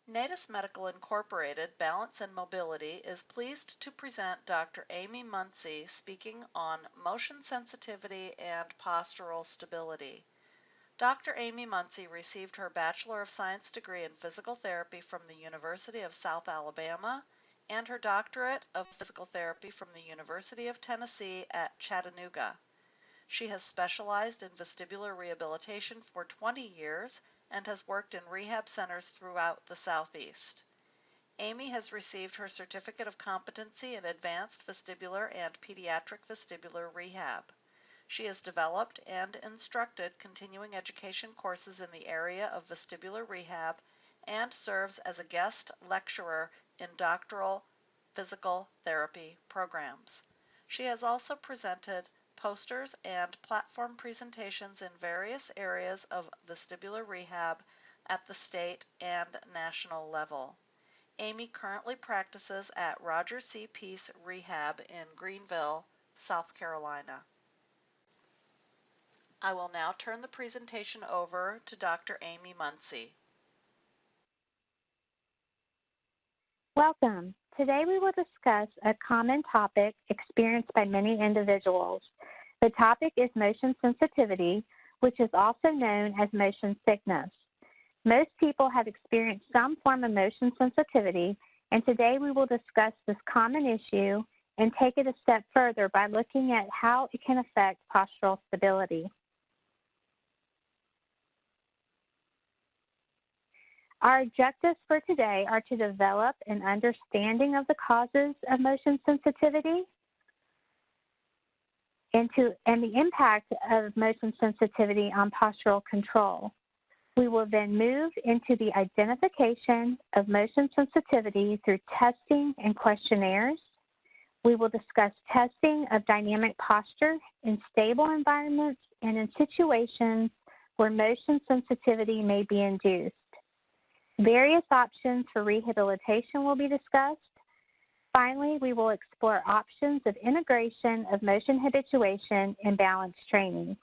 Natus Medical Incorporated, Balance and Mobility is pleased to present Dr. Amy Muncy speaking on motion sensitivity and postural stability. Dr. Amy Muncy received her Bachelor of Science degree in Physical Therapy from the University of South Alabama and her Doctorate of Physical Therapy from the University of Tennessee at Chattanooga. She has specialized in vestibular rehabilitation for 20 years and has worked in rehab centers throughout the Southeast. Amy has received her Certificate of Competency in Advanced Vestibular and Pediatric Vestibular Rehab. She has developed and instructed continuing education courses in the area of vestibular rehab and serves as a guest lecturer in doctoral physical therapy programs. She has also presented posters and platform presentations in various areas of vestibular rehab at the state and national level. Amy currently practices at Roger C. Peace Rehab in Greenville, South Carolina. I will now turn the presentation over to Dr. Amy Muncy. Welcome. Today we will discuss a common topic experienced by many individuals. The topic is motion sensitivity, which is also known as motion sickness. Most people have experienced some form of motion sensitivity, and today we will discuss this common issue and take it a step further by looking at how it can affect postural stability. Our objectives for today are to develop an understanding of the causes of motion sensitivity and the impact of motion sensitivity on postural control. We will then move into the identification of motion sensitivity through testing and questionnaires. We will discuss testing of dynamic posture in stable environments and in situations where motion sensitivity may be induced. Various options for rehabilitation will be discussed. Finally, we will explore options of integration of motion habituation and balance training.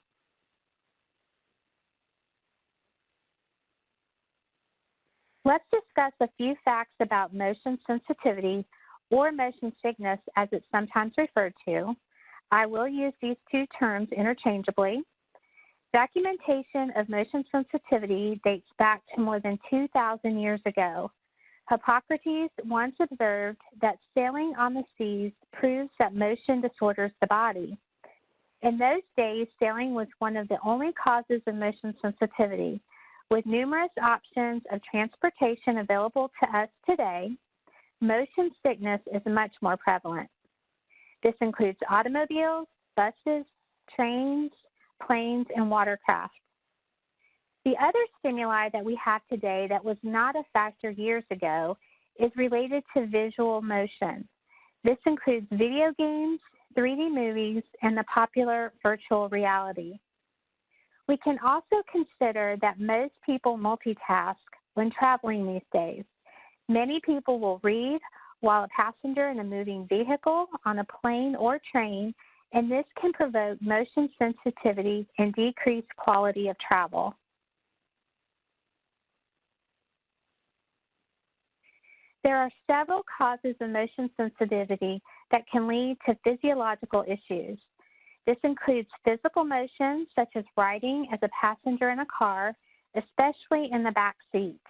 Let's discuss a few facts about motion sensitivity or motion sickness as it's sometimes referred to. I will use these two terms interchangeably. Documentation of motion sensitivity dates back to more than 2,000 years ago. Hippocrates once observed that sailing on the seas proves that motion disorders the body. In those days, sailing was one of the only causes of motion sensitivity. With numerous options of transportation available to us today, motion sickness is much more prevalent. This includes automobiles, buses, trains, planes, and watercraft. The other stimuli that we have today that was not a factor years ago is related to visual motion. This includes video games, 3D movies, and the popular virtual reality. We can also consider that most people multitask when traveling these days. Many people will read while a passenger in a moving vehicle, on a plane or train, and this can provoke motion sensitivity and decreased quality of travel. There are several causes of motion sensitivity that can lead to physiological issues. This includes physical motion, such as riding as a passenger in a car, especially in the back seat.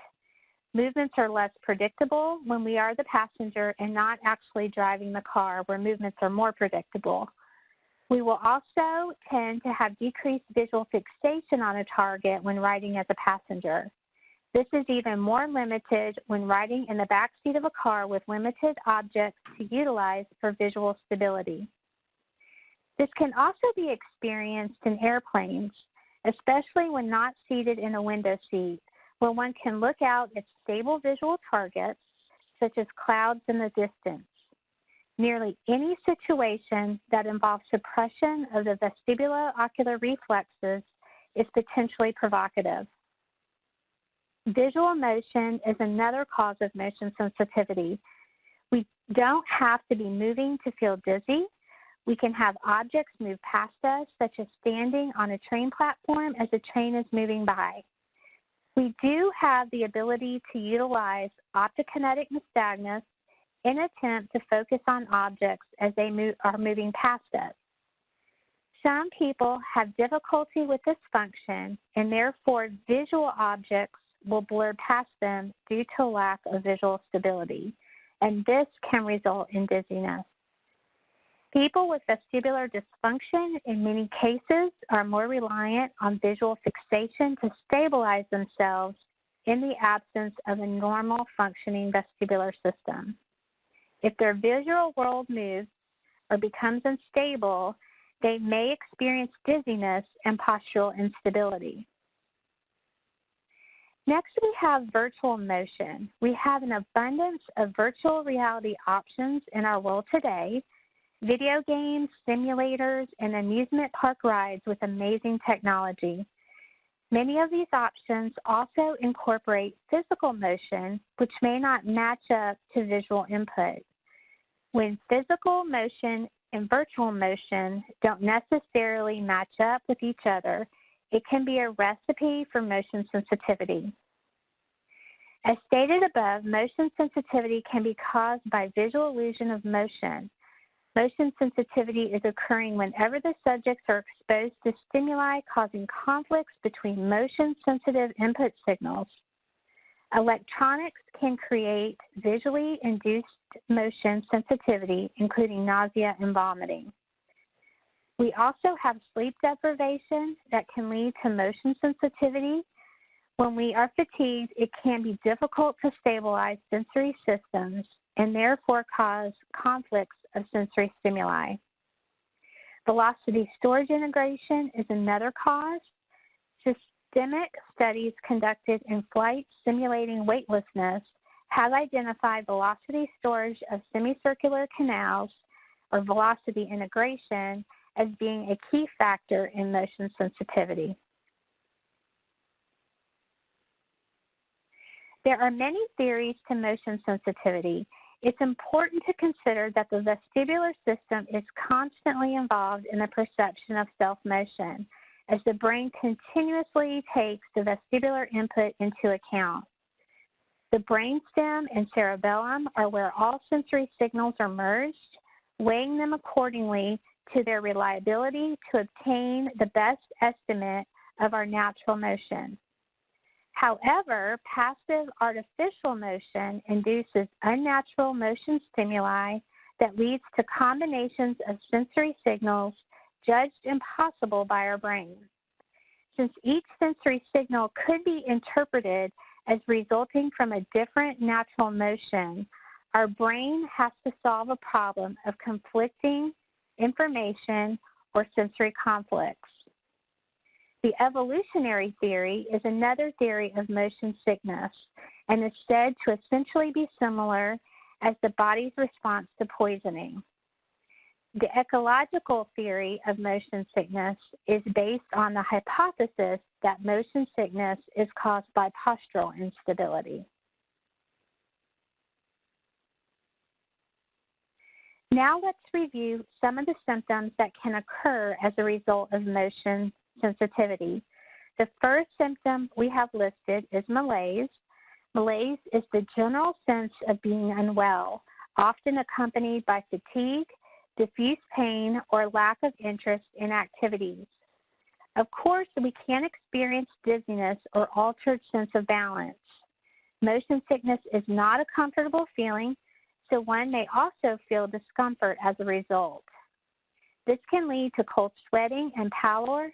Movements are less predictable when we are the passenger and not actually driving the car, where movements are more predictable. We will also tend to have decreased visual fixation on a target when riding as a passenger. This is even more limited when riding in the back seat of a car with limited objects to utilize for visual stability. This can also be experienced in airplanes, especially when not seated in a window seat, where one can look out at stable visual targets, such as clouds in the distance. Nearly any situation that involves suppression of the vestibulo-ocular reflexes is potentially provocative. Visual motion is another cause of motion sensitivity. We don't have to be moving to feel dizzy. We can have objects move past us, such as standing on a train platform as a train is moving by. We do have the ability to utilize optokinetic nystagmus in an attempt to focus on objects as they are moving past us. Some people have difficulty with this function, and therefore visual objects will blur past them due to a lack of visual stability, and this can result in dizziness. People with vestibular dysfunction in many cases are more reliant on visual fixation to stabilize themselves in the absence of a normal functioning vestibular system. If their visual world moves or becomes unstable, they may experience dizziness and postural instability. Next, we have virtual motion. We have an abundance of virtual reality options in our world today: video games, simulators, and amusement park rides with amazing technology. Many of these options also incorporate physical motion, which may not match up to visual input. When physical motion and virtual motion don't necessarily match up with each other, it can be a recipe for motion sensitivity. As stated above, motion sensitivity can be caused by visual illusion of motion. Motion sensitivity is occurring whenever the subjects are exposed to stimuli causing conflicts between motion-sensitive input signals. Electronics can create visually induced motion sensitivity, including nausea and vomiting. We also have sleep deprivation that can lead to motion sensitivity. When we are fatigued, it can be difficult to stabilize sensory systems and therefore cause conflicts of sensory stimuli. Velocity storage integration is another cause. Systemic studies conducted in flight simulating weightlessness have identified velocity storage of semicircular canals, or velocity integration, as being a key factor in motion sensitivity. There are many theories to motion sensitivity. It's important to consider that the vestibular system is constantly involved in the perception of self-motion, as the brain continuously takes the vestibular input into account. The brainstem and cerebellum are where all sensory signals are merged, weighing them accordingly to their reliability to obtain the best estimate of our natural motion. However, passive artificial motion induces unnatural motion stimuli that leads to combinations of sensory signals judged impossible by our brain. Since each sensory signal could be interpreted as resulting from a different natural motion, our brain has to solve a problem of conflicting information or sensory conflicts. The evolutionary theory is another theory of motion sickness and is said to essentially be similar as the body's response to poisoning. The ecological theory of motion sickness is based on the hypothesis that motion sickness is caused by postural instability. Now let's review some of the symptoms that can occur as a result of motion sensitivity. The first symptom we have listed is malaise. Malaise is the general sense of being unwell, often accompanied by fatigue, diffuse pain, or lack of interest in activities. Of course, we can experience dizziness or altered sense of balance. Motion sickness is not a comfortable feeling, so one may also feel discomfort as a result. This can lead to cold sweating and pallor,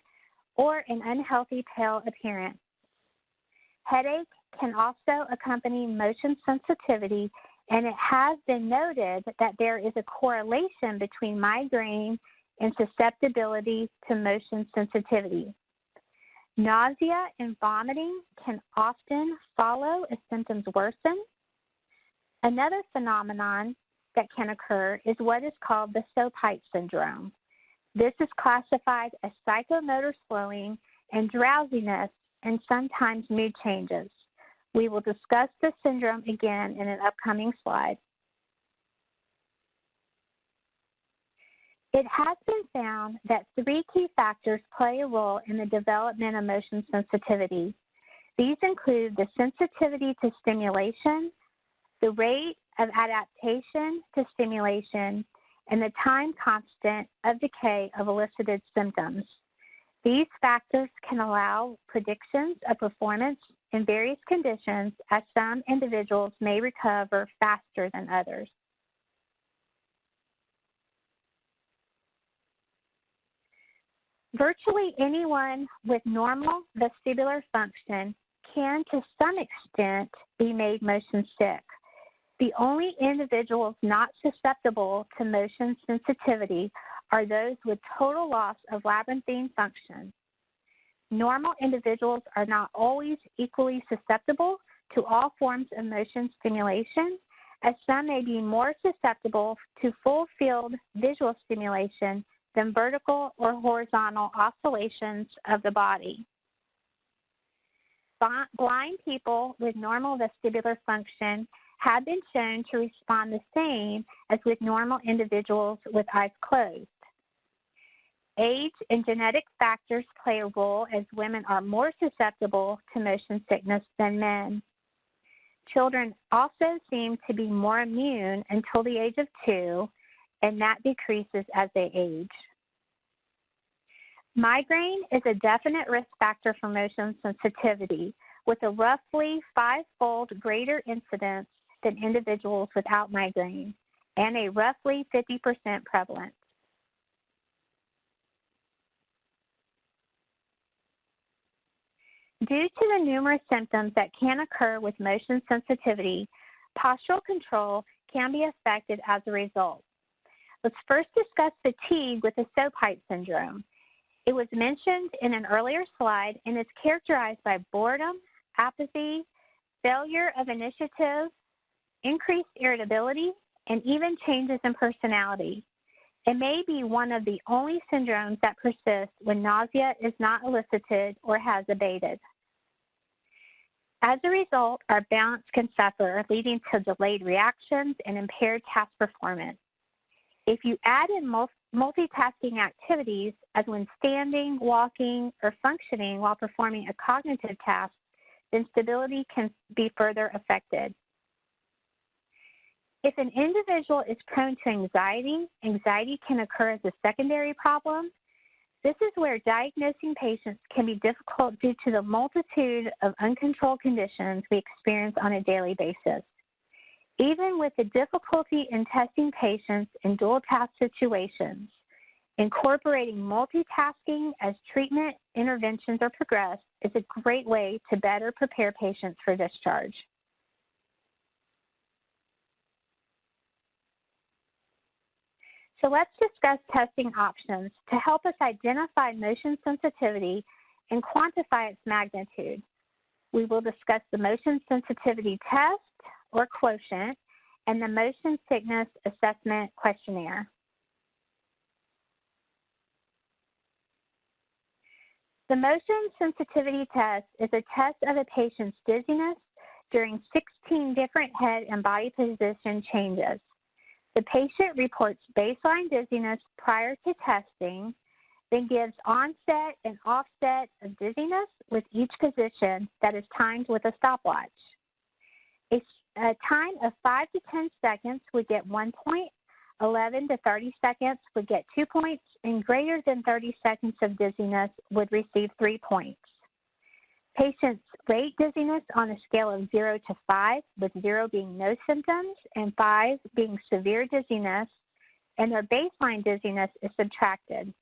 or an unhealthy pale appearance. Headache can also accompany motion sensitivity, and it has been noted that there is a correlation between migraine and susceptibility to motion sensitivity. Nausea and vomiting can often follow as symptoms worsen. Another phenomenon that can occur is what is called the soapite syndrome. This is classified as psychomotor slowing and drowsiness and sometimes mood changes. We will discuss this syndrome again in an upcoming slide. It has been found that 3 key factors play a role in the development of motion sensitivity. These include the sensitivity to stimulation, the rate of adaptation to stimulation, and the time constant of decay of elicited symptoms. These factors can allow predictions of performance in various conditions, as some individuals may recover faster than others. Virtually anyone with normal vestibular function can, to some extent, be made motion sick. The only individuals not susceptible to motion sensitivity are those with total loss of labyrinthine function. Normal individuals are not always equally susceptible to all forms of motion stimulation, as some may be more susceptible to full-field visual stimulation than vertical or horizontal oscillations of the body. Blind people with normal vestibular function have been shown to respond the same as with normal individuals with eyes closed. Age and genetic factors play a role, as women are more susceptible to motion sickness than men. Children also seem to be more immune until the age of 2, and that decreases as they age. Migraine is a definite risk factor for motion sensitivity, with a roughly 5-fold greater incidence than individuals without migraine, and a roughly 50% prevalence. Due to the numerous symptoms that can occur with motion sensitivity, postural control can be affected as a result. Let's first discuss fatigue with the stovepipe syndrome. It was mentioned in an earlier slide and is characterized by boredom, apathy, failure of initiative, increased irritability, and even changes in personality. It may be one of the only syndromes that persist when nausea is not elicited or has abated. As a result, our balance can suffer, leading to delayed reactions and impaired task performance. If you add in multitasking activities, as when standing, walking, or functioning while performing a cognitive task, then stability can be further affected. If an individual is prone to anxiety can occur as a secondary problem. This is where diagnosing patients can be difficult due to the multitude of uncontrolled conditions we experience on a daily basis. Even with the difficulty in testing patients in dual task situations, incorporating multitasking as treatment interventions are progressed is a great way to better prepare patients for discharge. So let's discuss testing options to help us identify motion sensitivity and quantify its magnitude. We will discuss the motion sensitivity test, or quotient, and the motion sickness assessment questionnaire. The motion sensitivity test is a test of a patient's dizziness during 16 different head and body position changes. The patient reports baseline dizziness prior to testing, then gives onset and offset of dizziness with each position that is timed with a stopwatch. A time of 5 to 10 seconds would get 1 point, 11 to 30 seconds would get 2 points, and greater than 30 seconds of dizziness would receive 3 points. Patients rate dizziness on a scale of 0 to 5, with 0 being no symptoms and 5 being severe dizziness, and their baseline dizziness is subtracted.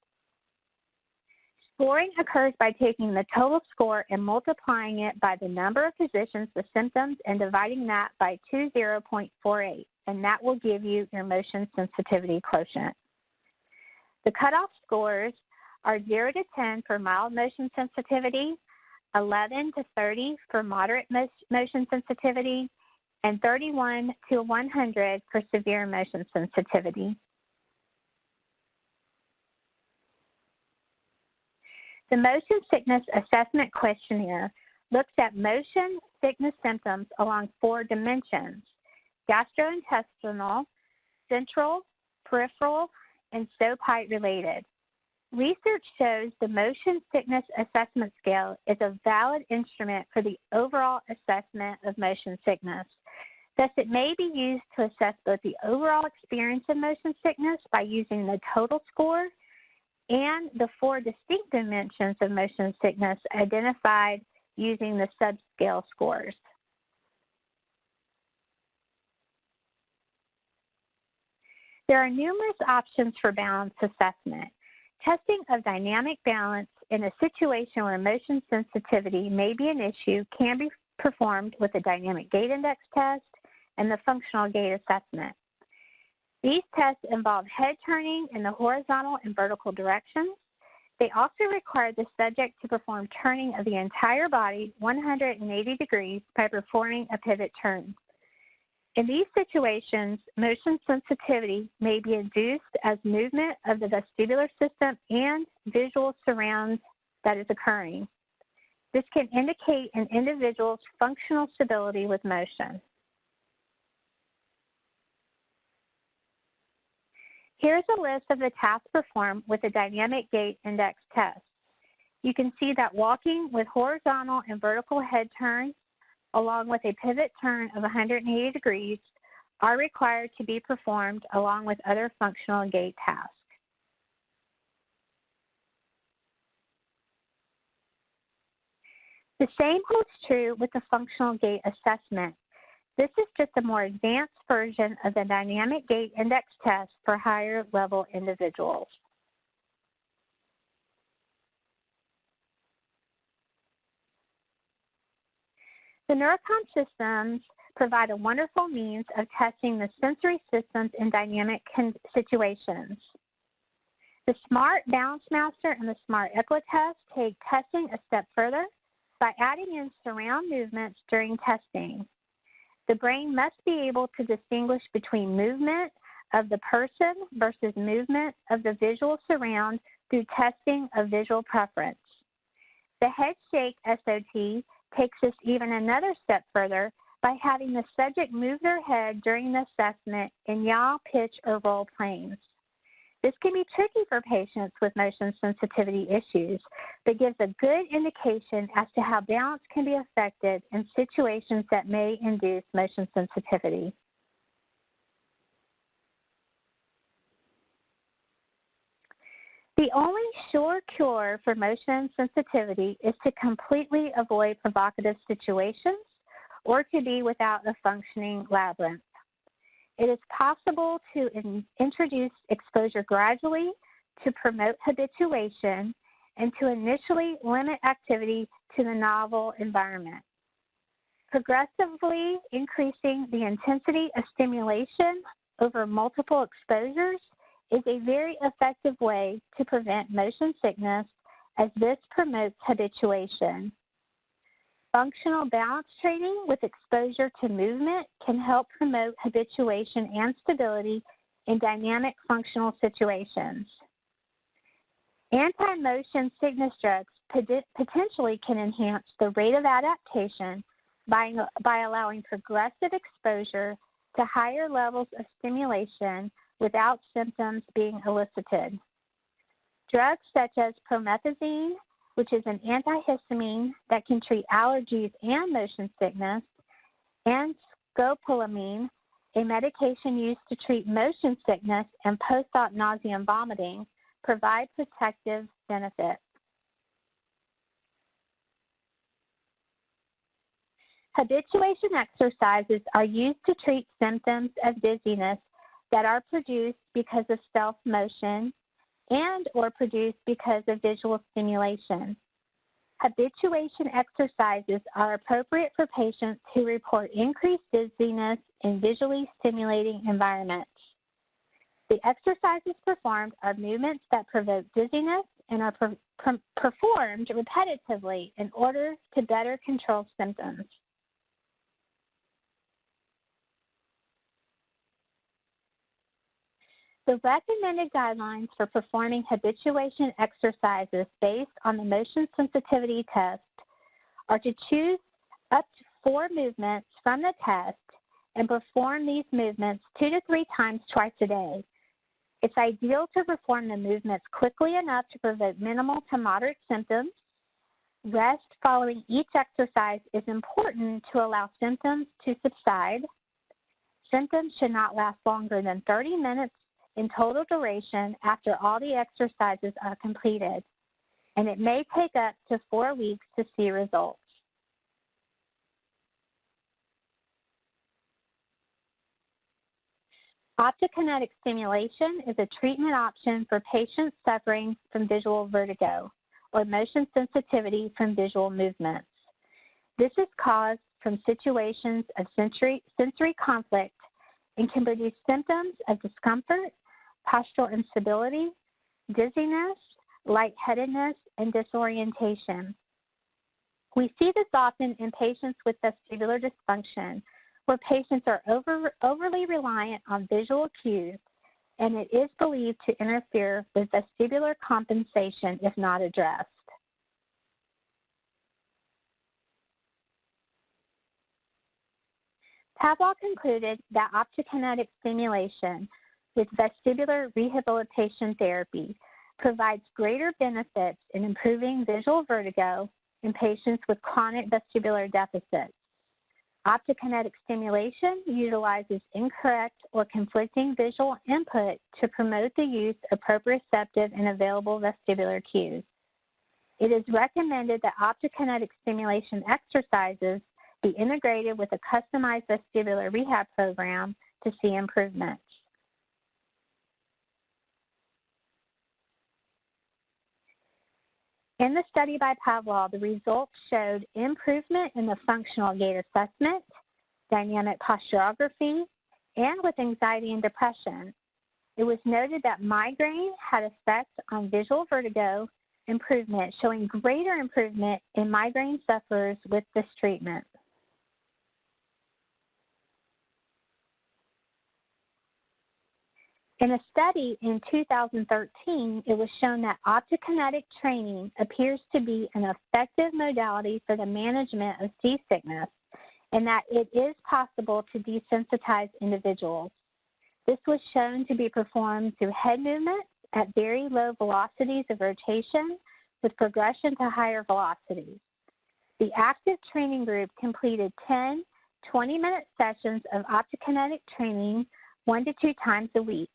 Scoring occurs by taking the total score and multiplying it by the number of positions with symptoms and dividing that by 20.48, and that will give you your motion sensitivity quotient. The cutoff scores are 0 to 10 for mild motion sensitivity, 11 to 30 for moderate motion sensitivity, and 31 to 100 for severe motion sensitivity. The Motion Sickness Assessment Questionnaire looks at motion sickness symptoms along 4 dimensions: gastrointestinal, central, peripheral, and stovepipe related. Research shows the Motion Sickness Assessment Scale is a valid instrument for the overall assessment of motion sickness. Thus, it may be used to assess both the overall experience of motion sickness by using the total score and the 4 distinct dimensions of motion sickness identified using the subscale scores. There are numerous options for balance assessment. Testing of dynamic balance in a situation where motion sensitivity may be an issue can be performed with a dynamic gait index test and the functional gait assessment. These tests involve head turning in the horizontal and vertical directions. They also require the subject to perform turning of the entire body 180 degrees by performing a pivot turn. In these situations, motion sensitivity may be induced as movement of the vestibular system and visual surrounds that is occurring. This can indicate an individual's functional stability with motion. Here's a list of the tasks performed with the dynamic gait index test. You can see that walking with horizontal and vertical head turns, along with a pivot turn of 180 degrees, are required to be performed along with other functional gait tasks. The same holds true with the functional gait assessment. This is just a more advanced version of the dynamic gait index test for higher level individuals. The Neurocom systems provide a wonderful means of testing the sensory systems in dynamic situations. The SMART Balance Master and the SMART Echo test take testing a step further by adding in surround movements during testing. The brain must be able to distinguish between movement of the person versus movement of the visual surround through testing of visual preference. The head shake SOT takes us even another step further by having the subject move their head during the assessment in yaw, pitch, or roll planes. This can be tricky for patients with motion sensitivity issues, but gives a good indication as to how balance can be affected in situations that may induce motion sensitivity. The only sure cure for motion sensitivity is to completely avoid provocative situations or to be without a functioning labyrinth. It is possible to introduce exposure gradually to promote habituation and to initially limit activity to the novel environment. Progressively increasing the intensity of stimulation over multiple exposures is a very effective way to prevent motion sickness, as this promotes habituation. Functional balance training with exposure to movement can help promote habituation and stability in dynamic functional situations. Anti-motion sickness drugs potentially can enhance the rate of adaptation by allowing progressive exposure to higher levels of stimulation without symptoms being elicited. Drugs such as promethazine, which is an antihistamine that can treat allergies and motion sickness, and scopolamine, a medication used to treat motion sickness and post-op nausea and vomiting, provide protective benefits. Habituation exercises are used to treat symptoms of dizziness that are produced because of self-motion and or produced because of visual stimulation. Habituation exercises are appropriate for patients who report increased dizziness in visually stimulating environments. The exercises performed are movements that provoke dizziness and are performed repetitively in order to better control symptoms. The recommended guidelines for performing habituation exercises based on the motion sensitivity test are to choose up to 4 movements from the test and perform these movements 2 to 3 times twice a day. It's ideal to perform the movements quickly enough to provoke minimal to moderate symptoms. Rest following each exercise is important to allow symptoms to subside. Symptoms should not last longer than 30 minutes in total duration after all the exercises are completed, and it may take up to 4 weeks to see results. Optokinetic stimulation is a treatment option for patients suffering from visual vertigo or motion sensitivity from visual movements. This is caused from situations of sensory conflict and can produce symptoms of discomfort, postural instability, dizziness, lightheadedness, and disorientation. We see this often in patients with vestibular dysfunction, where patients are overly reliant on visual cues, and it is believed to interfere with vestibular compensation if not addressed. Pavlov concluded that optokinetic stimulation with vestibular rehabilitation therapy provides greater benefits in improving visual vertigo in patients with chronic vestibular deficits. Optokinetic stimulation utilizes incorrect or conflicting visual input to promote the use of proprioceptive and available vestibular cues. It is recommended that optokinetic stimulation exercises be integrated with a customized vestibular rehab program to see improvements. In the study by Pavlov, the results showed improvement in the functional gait assessment, dynamic posturography, and with anxiety and depression. It was noted that migraine had effects on visual vertigo improvement, showing greater improvement in migraine sufferers with this treatment. In a study in 2013, it was shown that optokinetic training appears to be an effective modality for the management of seasickness, and that it is possible to desensitize individuals. This was shown to be performed through head movements at very low velocities of rotation with progression to higher velocities. The active training group completed 10 20-minute sessions of optokinetic training 1 to 2 times a week.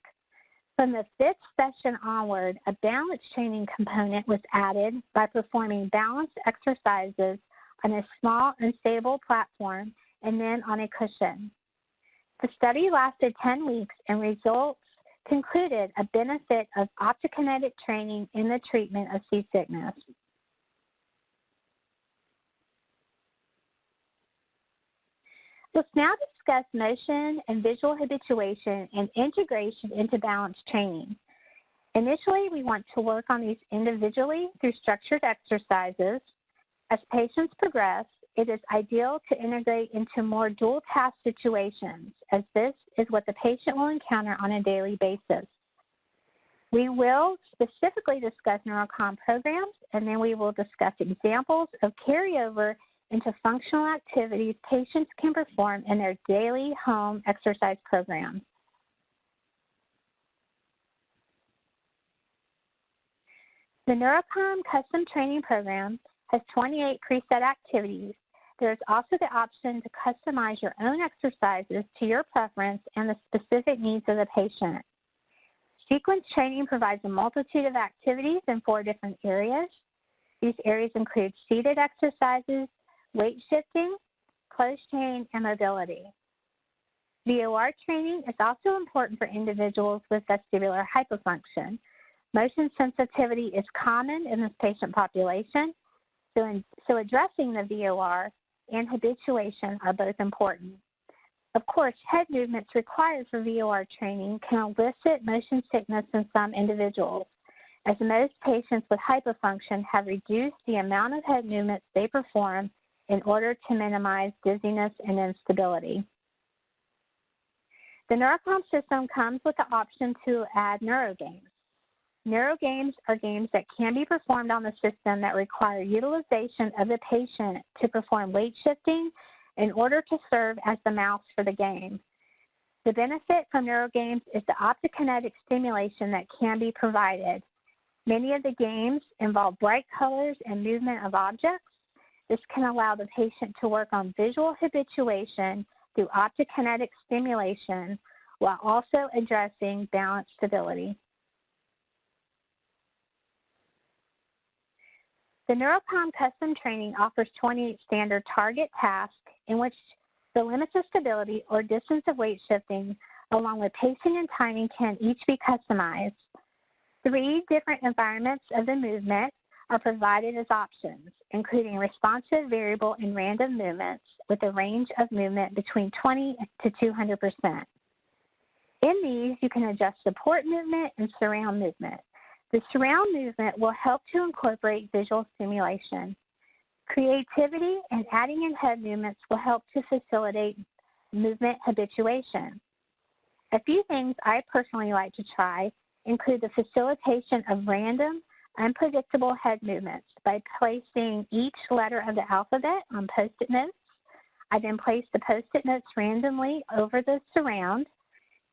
From the 5th session onward, a balance training component was added by performing balance exercises on a small and stable platform and then on a cushion. The study lasted 10 weeks, and results concluded a benefit of optokinetic training in the treatment of seasickness. Let's now discuss motion and visual habituation and integration into balance training. Initially, we want to work on these individually through structured exercises. As patients progress, it is ideal to integrate into more dual task situations, as this is what the patient will encounter on a daily basis. We will specifically discuss neurocom programs, and then we will discuss examples of carryover into functional activities patients can perform in their daily home exercise programs. The Neurocom Custom Training Program has 28 preset activities. There is also the option to customize your own exercises to your preference and the specific needs of the patient. Sequence training provides a multitude of activities in 4 different areas. These areas include seated exercises, weight shifting, closed chain, and mobility. VOR training is also important for individuals with vestibular hypofunction. Motion sensitivity is common in this patient population, so addressing the VOR and habituation are both important. Of course, head movements required for VOR training can elicit motion sickness in some individuals, as most patients with hypofunction have reduced the amount of head movements they perform in order to minimize dizziness and instability. The Neurocom system comes with the option to add neurogames. Neurogames are games that can be performed on the system that require utilization of the patient to perform weight shifting in order to serve as the mouse for the game. The benefit from neurogames is the optokinetic stimulation that can be provided. Many of the games involve bright colors and movement of objects. This can allow the patient to work on visual habituation through optokinetic stimulation while also addressing balance stability. The NeuroCom custom training offers 28 standard target tasks in which the limits of stability or distance of weight shifting along with pacing and timing can each be customized. 3 different environments of the movement are provided as options, including responsive, variable, and random movements with a range of movement between 20 to 200%. In these, you can adjust support movement and surround movement. The surround movement will help to incorporate visual stimulation. Creativity and adding in head movements will help to facilitate movement habituation. A few things I personally like to try include the facilitation of random, unpredictable head movements by placing each letter of the alphabet on Post-it notes. I then place the Post-it notes randomly over the surround.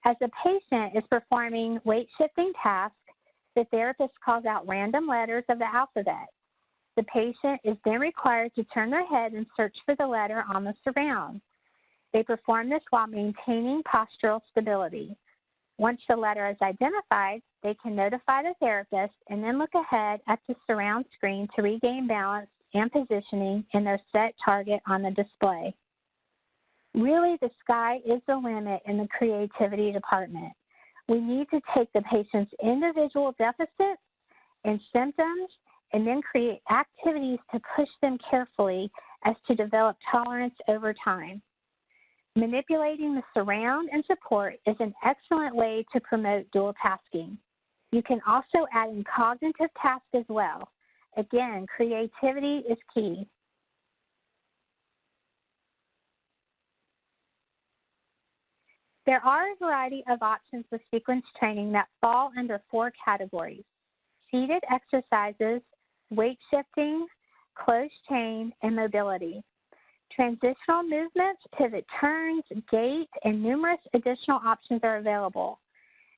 As the patient is performing weight-shifting tasks, the therapist calls out random letters of the alphabet. The patient is then required to turn their head and search for the letter on the surround. They perform this while maintaining postural stability. Once the letter is identified, they can notify the therapist and then look ahead at the surround screen to regain balance and positioning in their set target on the display. Really, the sky is the limit in the creativity department. We need to take the patient's individual deficits and symptoms and then create activities to push them carefully as to develop tolerance over time. Manipulating the surround and support is an excellent way to promote dual tasking. You can also add in cognitive tasks as well. Again, creativity is key. There are a variety of options with sequence training that fall under 4 categories: seated exercises, weight shifting, closed chain, and mobility. Transitional movements, pivot turns, gait, and numerous additional options are available.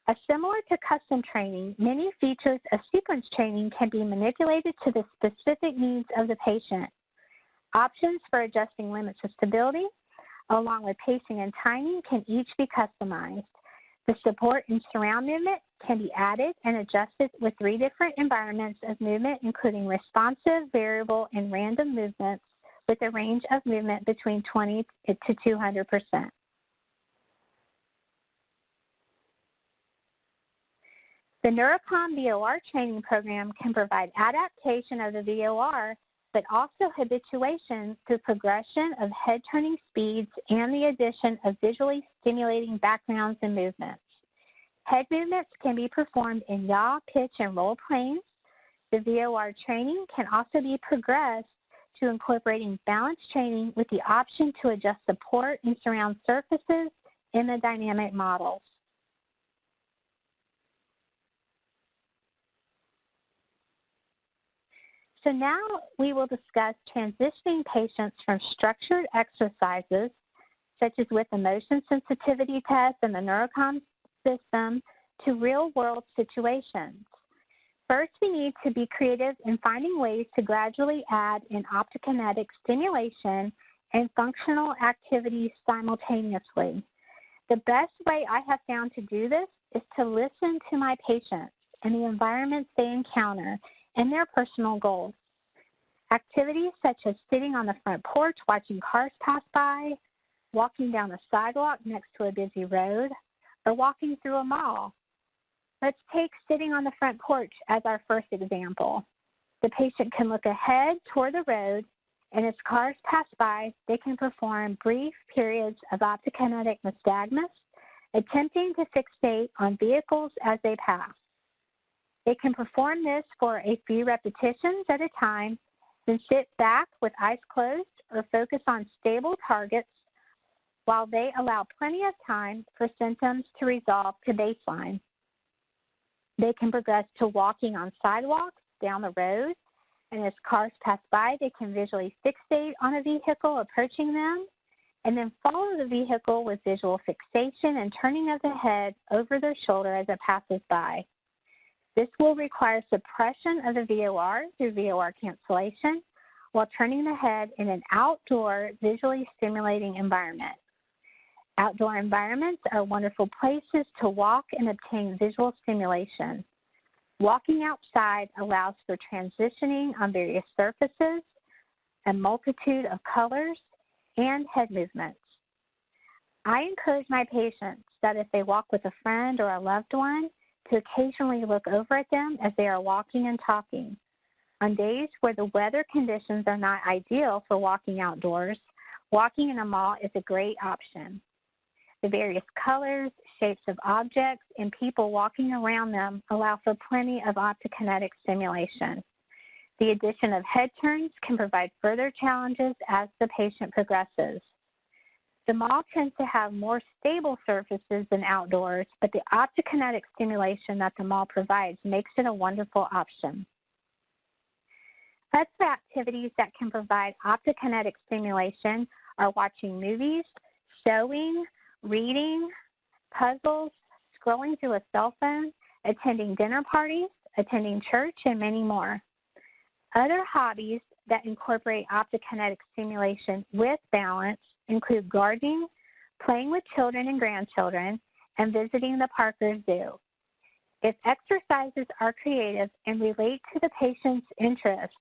As similar to custom training, many features of sequence training can be manipulated to the specific needs of the patient. Options for adjusting limits of stability, along with pacing and timing, can each be customized. The support and surround movement can be added and adjusted with 3 different environments of movement, including responsive, variable, and random movements with a range of movement between 20 to 200%. The NeuroCom VOR training program can provide adaptation of the VOR, but also habituation through progression of head-turning speeds and the addition of visually stimulating backgrounds and movements. Head movements can be performed in yaw, pitch, and roll planes. The VOR training can also be progressed to incorporating balance training with the option to adjust support and surround surfaces in the dynamic models. So now we will discuss transitioning patients from structured exercises, such as with the motion sensitivity test and the NeuroCom system, to real-world situations. First, we need to be creative in finding ways to gradually add in optokinetic stimulation and functional activities simultaneously. The best way I have found to do this is to listen to my patients and the environments they encounter and their personal goals. Activities such as sitting on the front porch watching cars pass by, walking down a sidewalk next to a busy road, or walking through a mall. Let's take sitting on the front porch as our first example. The patient can look ahead toward the road, and as cars pass by, they can perform brief periods of optokinetic nystagmus, attempting to fixate on vehicles as they pass. They can perform this for a few repetitions at a time, then sit back with eyes closed or focus on stable targets while they allow plenty of time for symptoms to resolve to baseline. They can progress to walking on sidewalks, down the road, and as cars pass by, they can visually fixate on a vehicle approaching them and then follow the vehicle with visual fixation and turning of the head over their shoulder as it passes by. This will require suppression of the VOR through VOR cancellation while turning the head in an outdoor, visually stimulating environment. Outdoor environments are wonderful places to walk and obtain visual stimulation. Walking outside allows for transitioning on various surfaces, a multitude of colors, and head movements. I encourage my patients that if they walk with a friend or a loved one, to occasionally look over at them as they are walking and talking. On days where the weather conditions are not ideal for walking outdoors, walking in a mall is a great option. The various colors, shapes of objects, and people walking around them allow for plenty of optokinetic stimulation. The addition of head turns can provide further challenges as the patient progresses. The mall tends to have more stable surfaces than outdoors, but the optokinetic stimulation that the mall provides makes it a wonderful option. Other activities that can provide optokinetic stimulation are watching movies, sewing, reading, puzzles, scrolling through a cell phone, attending dinner parties, attending church, and many more. Other hobbies that incorporate optokinetic stimulation with balance include gardening, playing with children and grandchildren, and visiting the Parker Zoo. If exercises are creative and relate to the patient's interest,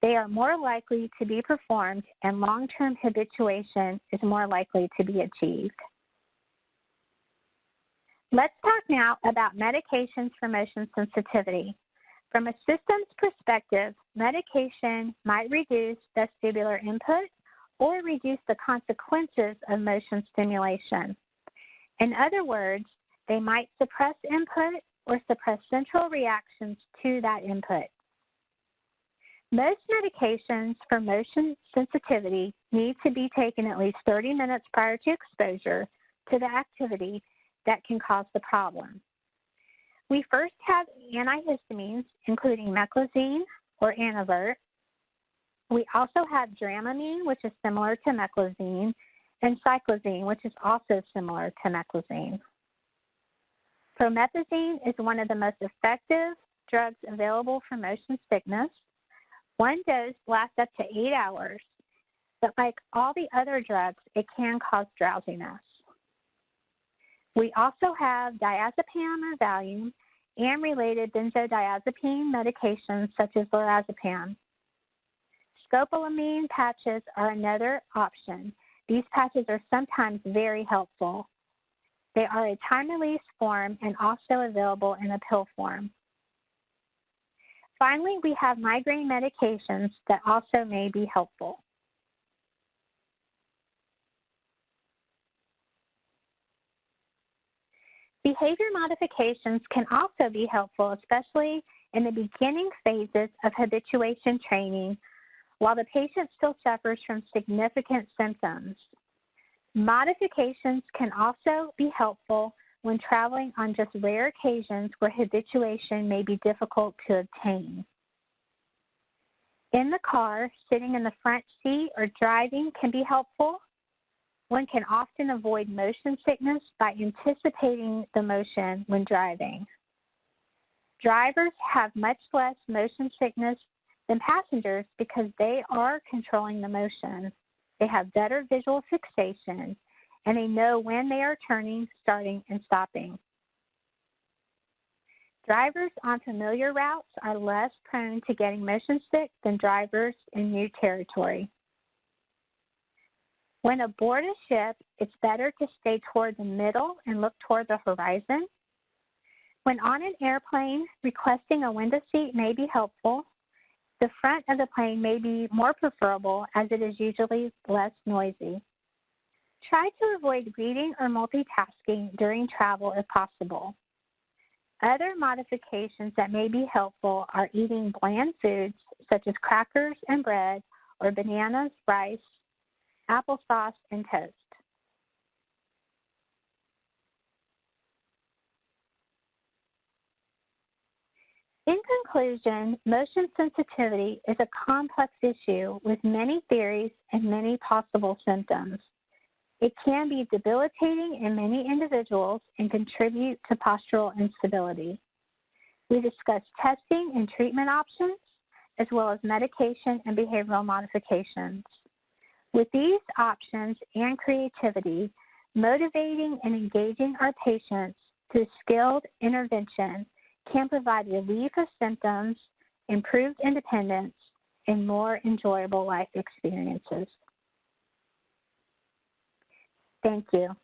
they are more likely to be performed and long-term habituation is more likely to be achieved. Let's talk now about medications for motion sensitivity. From a systems perspective, medication might reduce vestibular input or reduce the consequences of motion stimulation. In other words, they might suppress input or suppress central reactions to that input. Most medications for motion sensitivity need to be taken at least 30 minutes prior to exposure to the activity that can cause the problem. We first have antihistamines, including meclizine or Anavert. We also have Dramamine, which is similar to meclizine, and cyclizine, which is also similar to meclizine. Promethazine is one of the most effective drugs available for motion sickness. One dose lasts up to 8 hours, but like all the other drugs, it can cause drowsiness. We also have diazepam or Valium and related benzodiazepine medications such as lorazepam. Scopolamine patches are another option. These patches are sometimes very helpful. They are a time-release form and also available in a pill form. Finally, we have migraine medications that also may be helpful. Behavior modifications can also be helpful, especially in the beginning phases of habituation training while the patient still suffers from significant symptoms. Modifications can also be helpful when traveling on just rare occasions where habituation may be difficult to obtain. In the car, sitting in the front seat or driving can be helpful. One can often avoid motion sickness by anticipating the motion when driving. Drivers have much less motion sickness than passengers because they are controlling the motion. They have better visual fixation, and they know when they are turning, starting, and stopping. Drivers on familiar routes are less prone to getting motion sick than drivers in new territory. When aboard a ship, it's better to stay toward the middle and look toward the horizon. When on an airplane, requesting a window seat may be helpful. The front of the plane may be more preferable as it is usually less noisy. Try to avoid reading or multitasking during travel if possible. Other modifications that may be helpful are eating bland foods such as crackers and bread or bananas, rice, applesauce, and toast. In conclusion, motion sensitivity is a complex issue with many theories and many possible symptoms. It can be debilitating in many individuals and contribute to postural instability. We discussed testing and treatment options, as well as medication and behavioral modifications. With these options and creativity, motivating and engaging our patients through skilled intervention can provide relief of symptoms, improved independence, and more enjoyable life experiences. Thank you.